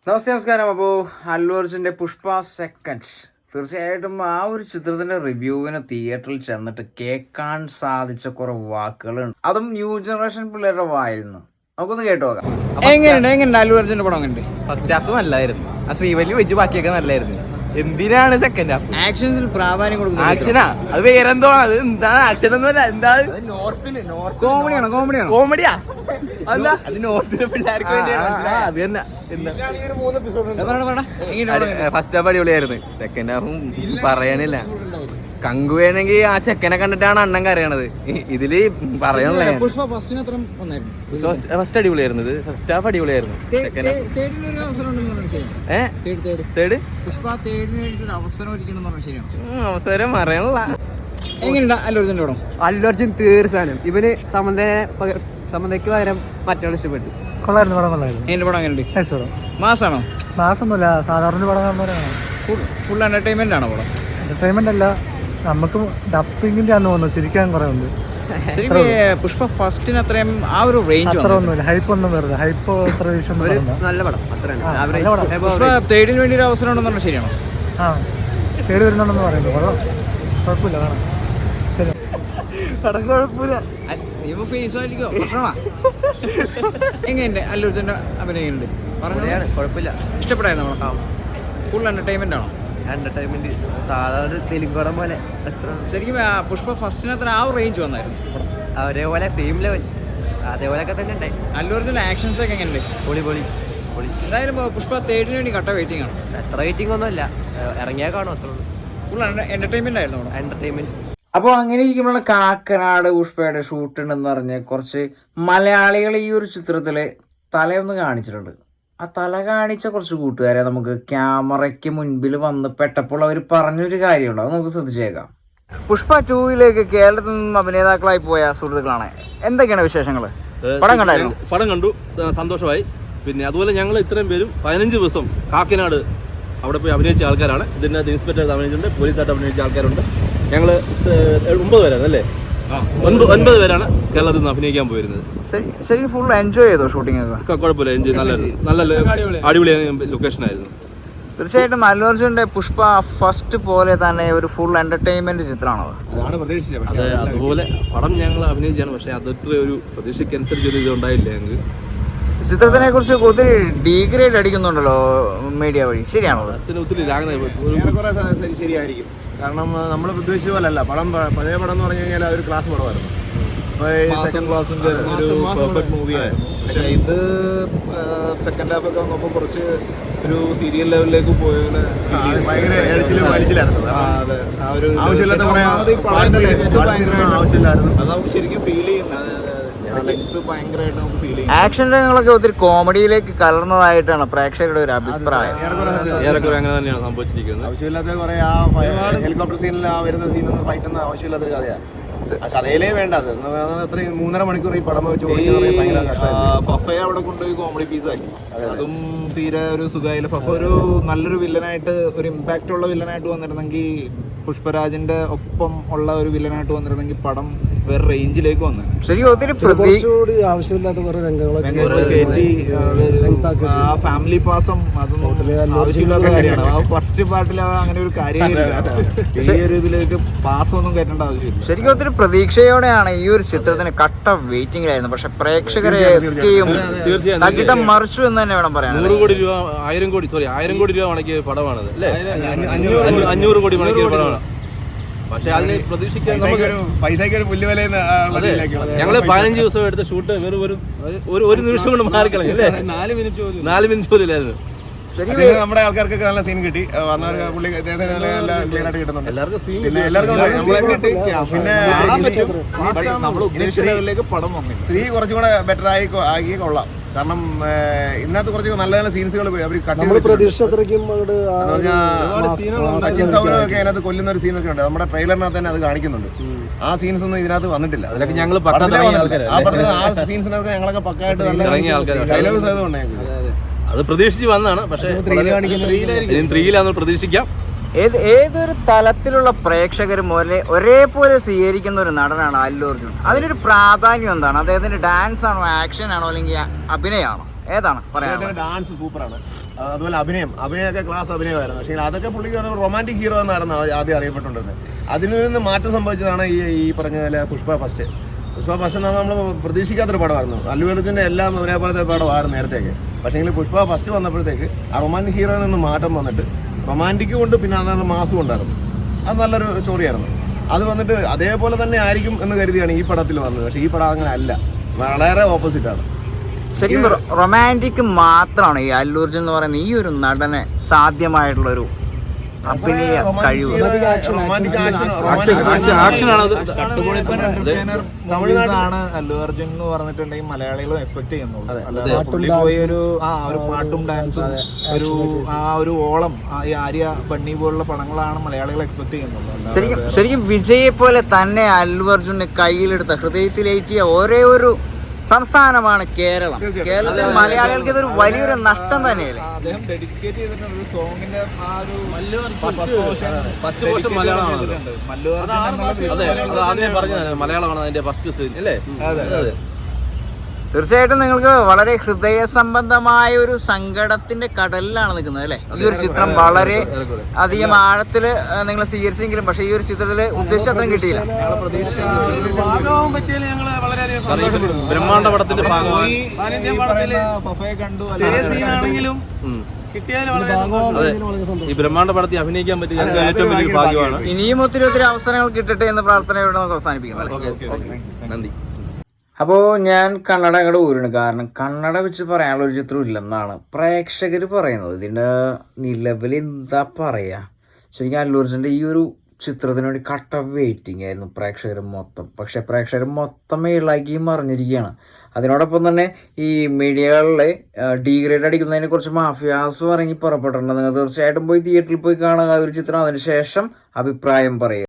നമസ്കാരം. അപ്പോൾ അല്ലു അർജുൻ്റെ പുഷ്പ സെക്കൻഡ്, തീർച്ചയായിട്ടും ആ ഒരു ചിത്രത്തിൻ്റെ റിവ്യൂവിന് തിയേറ്ററിൽ ചെന്നിട്ട് കേൾക്കാൻ സാധിച്ച കുറേ വാക്കുകളുണ്ട്. അതും ന്യൂ ജനറേഷൻ പിള്ളേരുടെ വായിൽ നിന്ന്. നമുക്കൊന്ന് കേട്ടു നോക്കാം. എങ്ങനെയുണ്ട് അല്ലു അർജുൻ്റെ പടം? കണ്ട് ഫസ്റ്റ് ഹാഫ് നല്ലായിരുന്നു. ആ ശ്രീവല്ലി വെച്ച് ബാക്കിയൊക്കെ നല്ലായിരുന്നു. എന്തിനാണ് സെക്കൻഡ് ഹാഫ്? ആക്ഷൻസിന് പ്രാധാന്യം കൊടുക്കുന്നത്. ആക്ഷനാ അത് വേറെന്തോ ആണ്. അത് എന്താണ് ആക്ഷൻ ഒന്നുമല്ല. എന്താണ് കോമഡിയാണോ? കോമഡിയാ? അല്ല അത് നോർത്തിലെ പിള്ളേർക്ക് വേണ്ടിയാണ്. ഫസ്റ്റ് ഹാഫ് അടിപൊളിയായിരുന്നു. സെക്കൻഡ് ഹാഫും പറയാനില്ല. കങ്കുവേണെങ്കിൽ ആ ചെക്കനെ കണ്ടിട്ടാണ് അണ്ണൻ കരയണത്. ഇതില് പറയാനുള്ള ഫസ്റ്റ് അടിപൊളിയായിരുന്നു. ഇത് ഫസ്റ്റ് ഹാഫ് അടിപൊളിയായിരുന്നു. അവസരം പറയാനുള്ള. എങ്ങനെയുണ്ട് അല്ലു അർജുൻ്റെ പടം? അല്ലു അർജുൻ തീർച്ചയായും ഇവന് സമന്തയ്ക്ക് പകരം മറ്റൊരു ഇഷ്ടപ്പെട്ടു. കൊള്ളായിരുന്നു പടം, കൊള്ളായിരുന്നു. എന്റെ പടം എങ്ങനെയുണ്ട്? മാസാണോ? മാസൊന്നുമില്ല, സാധാരണ പടം കാണുന്നവരാണ്. ഫുൾ എന്റർടൈൻമെന്റ് ആണോ പടം? എന്റർടൈൻമെന്റ് അല്ല, നമുക്ക് ഡപ്പിങ്ങിന്റെ ആണെന്ന് തോന്നുന്നു. ചിരിക്കാൻ കുറെ ഉണ്ട്. പുഷ്പ ഫസ്റ്റിന് അത്രയും ആ ഒരു റേഞ്ച് അത്ര ഒന്നുമില്ല. ഹൈപ്പ് ഒന്നും വെറുതെ ഹൈപ്പ് അത്ര നല്ല പടം. പുഷ്പ തേടിന് വേണ്ടി ഒരു അവസരം ഉണ്ടെന്ന് പറഞ്ഞാൽ ശരിയാണോ? ആ തേടി വരുന്നുണ്ടെന്ന് പറയുന്നത് കൊള്ളാം, കുഴപ്പമില്ല, കാണാം. ശരി, പടം കുഴപ്പമില്ല. എങ്ങനെയുണ്ട് അല്ലു അർജുൻ്റെ അഭിനയം? കുഴപ്പമില്ല, ഇഷ്ടപ്പെട്ടായിരുന്നു? ഫുൾ എന്റർടൈൻമെന്റ് ആണോ? എന്റർടൈൻമെന്റ് സാധാരണ തെലുങ്ക് പടം പോലെ. ശരിക്കും പുഷ്പ ഫസ്റ്റിന് അത്ര ആ റേഞ്ച് വന്നായിരുന്നു. ഒരേപോലെ സെയിം ലെവൽ അതേപോലെയൊക്കെ തന്നെ ഉണ്ടായി. അല്ലു അർജുൻ്റെ ആക്ഷൻസ് ഒക്കെ എങ്ങനെയുണ്ട്? പൊളി പൊളി പൊളി. എന്തായാലും പുഷ്പ തേടിന് വേണ്ടി കട്ട വെയിറ്റിംഗ് ആണ്. എത്ര വെയിറ്റിംഗ് ഒന്നുമില്ല, ഇറങ്ങിയാൽ കാണും, അത്രേ ഉള്ളൂ. ഫുൾ എന്റർടൈൻമെന്റ് ആയിരുന്നു. എന്റർടൈൻമെന്റ്. അപ്പോൾ അങ്ങനെ ഇരിക്കുമ്പോൾ കാക്കനാട് പുഷ്പയുടെ ഷൂട്ട് ഉണ്ടെന്ന് പറഞ്ഞ് കുറച്ച് മലയാളികൾ ഈ ഒരു ചിത്രത്തിൽ തലയൊന്ന് കാണിച്ചിട്ടുണ്ട്. ആ തല കാണിച്ച കുറച്ച് കൂട്ടുകാരെ നമുക്ക് ക്യാമറയ്ക്ക് മുൻപിൽ വന്ന് പെട്ടപ്പോൾ അവർ പറഞ്ഞൊരു കാര്യമുണ്ട്, അത് നമുക്ക് ശ്രദ്ധിച്ചേക്കാം. പുഷ്പ 2 കേരളത്തിൽ നിന്നും അഭിനേതാക്കളായി പോയ സുഹൃത്തുക്കളാണ്. എന്തൊക്കെയാണ് വിശേഷങ്ങൾ? പടം കണ്ടായിരുന്നു? പടം കണ്ടു, സന്തോഷമായി. പിന്നെ അതുപോലെ ഞങ്ങൾ ഇത്രയും പേരും 15 ദിവസം കാക്കനാട് അവിടെ പോയി അഭിനയിച്ച ആൾക്കാരാണ്. ഇതിനകത്ത് ഇൻസ്പെക്ടർ അഭിനയിച്ചിട്ടുണ്ട്, പോലീസായിട്ട് അഭിനയിച്ച ആൾക്കാരുണ്ട്. ഞങ്ങൾ 9 പേരാണ് അല്ലേ? 9 പേരാണ് കേരളത്തിൽ നിന്ന് അഭിനയിക്കാൻ പോയിരുന്നത്. ശരിക്കും ഫുൾ എൻജോയ് ചെയ്തോ ഷൂട്ടിംഗ് ഒക്കെ? കുഴപ്പമില്ല, എൻജോയ്, നല്ല അടിപൊളി ലൊക്കേഷൻ ആയിരുന്നു. തീർച്ചയായിട്ടും അല്ലു അർജുൻ്റെ പുഷ്പ ഫസ്റ്റ് പോലെ തന്നെ ഒരു ഫുൾ എന്റർടൈൻമെന്റ് ചിത്രമാണത്. അതെ, അതുപോലെ പടം ഞങ്ങൾ അഭിനയിച്ചാണ്. പക്ഷെ അതത്ര ഒരു പ്രതീക്ഷയ്ക്കനുസരിച്ച് ഒരു ഇത് ഉണ്ടായില്ല ഞങ്ങൾക്ക്. ചിത്രത്തിനെ കുറിച്ച് ഒത്തിരി ഡീഗ്രേഡ് അടിക്കുന്നുണ്ടല്ലോ മീഡിയ വഴി, ശരിയാണോ? ഒത്തിരി ശരിയായിരിക്കും. കാരണം നമ്മൾ ഉദ്ദേശിച്ച പോലെ അല്ല പടം. പഴയ പടം എന്ന് പറഞ്ഞു കഴിഞ്ഞാൽ അതൊരു ക്ലാസ് പടമായിരുന്നു. സെക്കൻഡ് ക്ലാസിന്റെ ഒരു പെർഫെക്റ്റ് മൂവിയായിരുന്നു. പക്ഷേ ഇത് സെക്കൻഡ് ഹാഫ് ഒക്കെ വന്നപ്പോൾ കുറച്ച് ഒരു സീരിയൽ ലെവലിലേക്ക് പോയത് ഭയങ്കര വലിച്ചിലായിരുന്നു. ആ ഒരു ആവശ്യമില്ലാത്ത ആവശ്യമില്ലായിരുന്നു. അത് നമുക്ക് ശരിക്കും ഫീൽ ചെയ്യുന്നത്. ആക്ഷൻ രംഗങ്ങളൊക്കെ ഒത്തിരി കോമഡിയിലേക്ക് കലർന്നതായിട്ടാണ് പ്രേക്ഷകരുടെ ഒരു അഭിപ്രായം. അങ്ങനെ തന്നെയാണ് സംഭവിച്ചിരിക്കുന്നത്. ആവശ്യമില്ലാത്ത കുറെ ആ ഹെലികോപ്റ്റർ സീനിൽ ആ വരുന്ന സീനൊന്നും ഫൈറ്റ് ഒന്നും ആവശ്യമില്ലാത്തൊരു കഥയാണ്. കഥയിലേ വേണ്ടത്. അത്രയും 3.5 മണിക്കൂർ ഈ പടം വെച്ച് ഫഫയെ അവിടെ കൊണ്ടുപോയി കോമഡി പീസാക്കി. അതും തീരെ ഒരു സുഖമായില്ല. ഫഫ ഒരു നല്ലൊരു വില്ലനായിട്ട്, ഒരു ഇമ്പാക്റ്റ് ഉള്ള വില്ലനായിട്ട് വന്നിരുന്നെങ്കിൽ, പുഷ്പരാജിന്റെ ഒപ്പം ഉള്ള ഒരു വില്ലനായിട്ട് വന്നിരുന്നെങ്കിൽ പടം വേറെ റേഞ്ചിലേക്ക് വന്നു. ശരിക്കും ഒത്തിരി കുറച്ചുകൂടി ആവശ്യമില്ലാത്ത കുറെ രംഗങ്ങളൊക്കെ കയറ്റി. ആ ഫാമിലി പാസം അതൊന്നും ആവശ്യമില്ലാത്ത കാര്യമാണ്. ആ ഫസ്റ്റ് പാർട്ടിൽ അങ്ങനെ ഒരു കാര്യമില്ല. ഈ ഒരു ഇതിലേക്ക് പാസമൊന്നും കയറ്റേണ്ട ആവശ്യമില്ല. ശരിക്കും ഒത്തിരി പ്രതീക്ഷയോടെയാണ് ഈ ഒരു ചിത്രത്തിന് കട്ട വെയിറ്റിംഗിലായിരുന്നു. പക്ഷെ പ്രേക്ഷകരെ തകിടം മറിച്ചു എന്ന് തന്നെ വേണം പറയാൻ. 100 കോടി രൂപ 1000 കോടി രൂപ മുടക്കിയ പടമാണത് അല്ലേ? 500 കോടി മുടക്കിയ പടമാണ്. പക്ഷെ അതിന് പ്രതീക്ഷിക്കാൻ പൈസയ്ക്ക് ഒരു പുല്ലുവില. ഞങ്ങള് 15 ദിവസം എടുത്ത ഷൂട്ട് വെറും ഒരു നിമിഷം കൊണ്ട് മാറിക്കളഞ്ഞു അല്ലേ? 4 മിനിറ്റ് പോലും ഇല്ലായിരുന്നു. നമ്മുടെ ആൾക്കാർക്കൊക്കെ നല്ല സീൻ കിട്ടി. വന്നവർക്ക് പുള്ളി ക്ലിയർ ആയിട്ട് കിട്ടുന്നുണ്ട്. എല്ലാവർക്കും സീൻ പിന്നെ എല്ലാവർക്കും കിട്ടി. പിന്നെ നമ്മൾ ഉദ്ദേശിച്ച ലെവലിലേക്ക് പടം വന്നു. 3 കുറച്ചും കൂടെ ബെറ്റർ ആക്കി കൊള്ളാം. കാരണം ഇതിനകത്ത് കുറച്ച് നല്ല നല്ല സീൻസുകൾ അവർ സച്ചിൻ സൗരവൊക്കെ അതിനകത്ത് കൊല്ലുന്ന ഒരു സീനൊക്കെ ഉണ്ട്. നമ്മുടെ ട്രെയിലറിനകത്ത് തന്നെ അത് കാണിക്കുന്നുണ്ട്. ആ സീൻസ് ഒന്നും ഇതിനകത്ത് വന്നിട്ടില്ല. അതൊക്കെ ഞങ്ങൾ ആ സീൻസിനൊക്കെ ഞങ്ങളൊക്കെ പക്കായിട്ട് ഡയലോഗ്സ് ആയതുകൊണ്ട് അത് പ്രതീക്ഷിച്ച് വന്നാണ്. പക്ഷേ 3-ലാന്ന് പ്രതീക്ഷിക്കാം. ഏതൊരു തലത്തിലുള്ള പ്രേക്ഷകരും ഒരേപോലെ സ്വീകരിക്കുന്ന ഒരു നടനാണ് അല്ലു അർജുൻ. അതിനൊരു പ്രാധാന്യം എന്താണ്? അദ്ദേഹത്തിന്റെ ഡാൻസ് ആണോ, ആക്ഷൻ ആണോ, അല്ലെങ്കിൽ അഭിനയമാണോ? ഏതാണ് പറയാൻ? ഡാൻസ് സൂപ്പറാണ്, അതുപോലെ അഭിനയമൊക്കെ ക്ലാസ് അഭിനയമായിരുന്നു. പക്ഷേ അതൊക്കെ പുള്ളിക്ക് റൊമാൻറ്റിക് ഹീറോ എന്നായിരുന്നു ആദ്യം അറിയപ്പെട്ടുകൊണ്ടിരുന്നത്. അതിൽ നിന്ന് മാറ്റം സംഭവിച്ചതാണ് ഈ പറഞ്ഞ പോലെ പുഷ്പ ഫസ്റ്റ് എന്ന് പറഞ്ഞാൽ നമ്മൾ പ്രതീക്ഷിക്കാത്തൊരു പടമായിരുന്നു. അല്ലു അർജുൻ്റെ എല്ലാം ഒരേപോലത്തെ പടമായിരുന്നു നേരത്തേക്ക്. പക്ഷേങ്കിൽ പുഷ്പ ഫസ്റ്റ് വന്നപ്പോഴത്തേക്ക് ആ റൊമാൻറ്റിക് ഹീറോയിൽ നിന്ന് മാറ്റം വന്നിട്ട് റൊമാൻറ്റിക് കൊണ്ട് പിന്നെ അതാണ് മാസും ഉണ്ടായിരുന്നു. അത് നല്ലൊരു സ്റ്റോറിയായിരുന്നു. അത് വന്നിട്ട് അതേപോലെ തന്നെ ആയിരിക്കും എന്ന് കരുതിയാണ് ഈ പടത്തിൽ വന്നത്. പക്ഷേ ഈ പടം അങ്ങനെ അല്ല, വളരെ ഓപ്പോസിറ്റാണ്. ശരിക്കും റൊമാൻറ്റിക് മാത്രമാണ് ഈ അല്ലു അർജുൻ എന്ന് പറയുന്ന ഈ ഒരു നടനെ സാധ്യമായിട്ടുള്ളൊരു അഭിനയ കഴിവ്. തമിഴ്നാടാണ് അല്ലു അർജുൻ എന്ന് പറഞ്ഞിട്ടുണ്ടെങ്കിൽ മലയാളികളും എക്സ്പെക്ട് ചെയ്യുന്നുള്ളൂ. പുള്ളി പോയി ഒരു പാട്ടും ഡാൻസും ഒരു ഓളം ഈ ആര്യ ബണ്ണി പോലുള്ള പടങ്ങളാണ് മലയാളികൾ എക്സ്പെക്ട് ചെയ്യുന്നുള്ളൂ. ശരിക്കും വിജയെ പോലെ തന്നെ അല്ലു അർജുനെ കയ്യിലെടുത്ത ഹൃദയത്തിലേറ്റിയ ഒരേ ഒരു സംസ്ഥാനമാണ് കേരളം. കേരളത്തിൽ മലയാളികൾക്ക് ഇതൊരു വലിയൊരു നഷ്ടം തന്നെയല്ലേ. അദ്ദേഹം ഡെഡിക്കേറ്റ് ചെയ്തിട്ടുണ്ട് ഒരു സോങ്ങിന്റെ മലയാളമാണ് അതിന്റെ ഫസ്റ്റ് സീൻ അല്ലേ? അതെ. തീർച്ചയായിട്ടും നിങ്ങൾക്ക് വളരെ ഹൃദയ സംബന്ധമായ ഒരു സങ്കടത്തിന്റെ കടലിലാണ് നിൽക്കുന്നത് അല്ലെ. ഈ ഒരു ചിത്രം വളരെ അധികം ആഴത്തില് നിങ്ങൾ സ്വീകരിച്ചെങ്കിലും പക്ഷെ ഈ ഒരു ചിത്രത്തില് ഉദ്ദേശിച്ച അത്രയും കിട്ടിയില്ല. ബ്രഹ്മാണ്ഡ പടത്തിന്റെ ഭാഗമായി ഈ ബ്രഹ്മാണ്ഡ പടത്തിൽ അഭിനയിക്കാൻ പറ്റിയ ഏറ്റവും വലിയ ഭാഗ്യമാണ്. ഇനിയും ഒത്തിരി അവസരങ്ങൾ കിട്ടട്ടെ എന്ന് പ്രാർത്ഥനയോടെ നമുക്ക് അവസാനിപ്പിക്കാം. നന്ദി. അപ്പോൾ ഞാൻ കന്നഡ അങ്ങോട്ട് ഊരാണ്. കാരണം കന്നഡ വെച്ച് പറയാനുള്ള ഒരു ചിത്രം ഇല്ലെന്നാണ് പ്രേക്ഷകർ പറയുന്നത്. ഇതിൻ്റെ നിലവിൽ എന്താ പറയുക, ശരിക്കും അല്ലു അർജുൻ്റെ ഈ ഒരു ചിത്രത്തിന് വേണ്ടി കട്ട വെയിറ്റിംഗ് ആയിരുന്നു പ്രേക്ഷകർ മൊത്തം. പക്ഷെ പ്രേക്ഷകർ മൊത്തം ഇളകി മറിഞ്ഞിരിക്കുകയാണ്. അതിനോടൊപ്പം തന്നെ ഈ മീഡിയകളിൽ ഡീഗ്രേഡ് അടിക്കുന്നതിനെ കുറിച്ച് മാഫിയാസും ഇറങ്ങി പുറപ്പെട്ടിട്ടുണ്ട്. നിങ്ങൾ തീർച്ചയായിട്ടും പോയി തിയേറ്ററിൽ പോയി കാണുക ഒരു ചിത്രം, അതിന് ശേഷം അഭിപ്രായം പറയുക.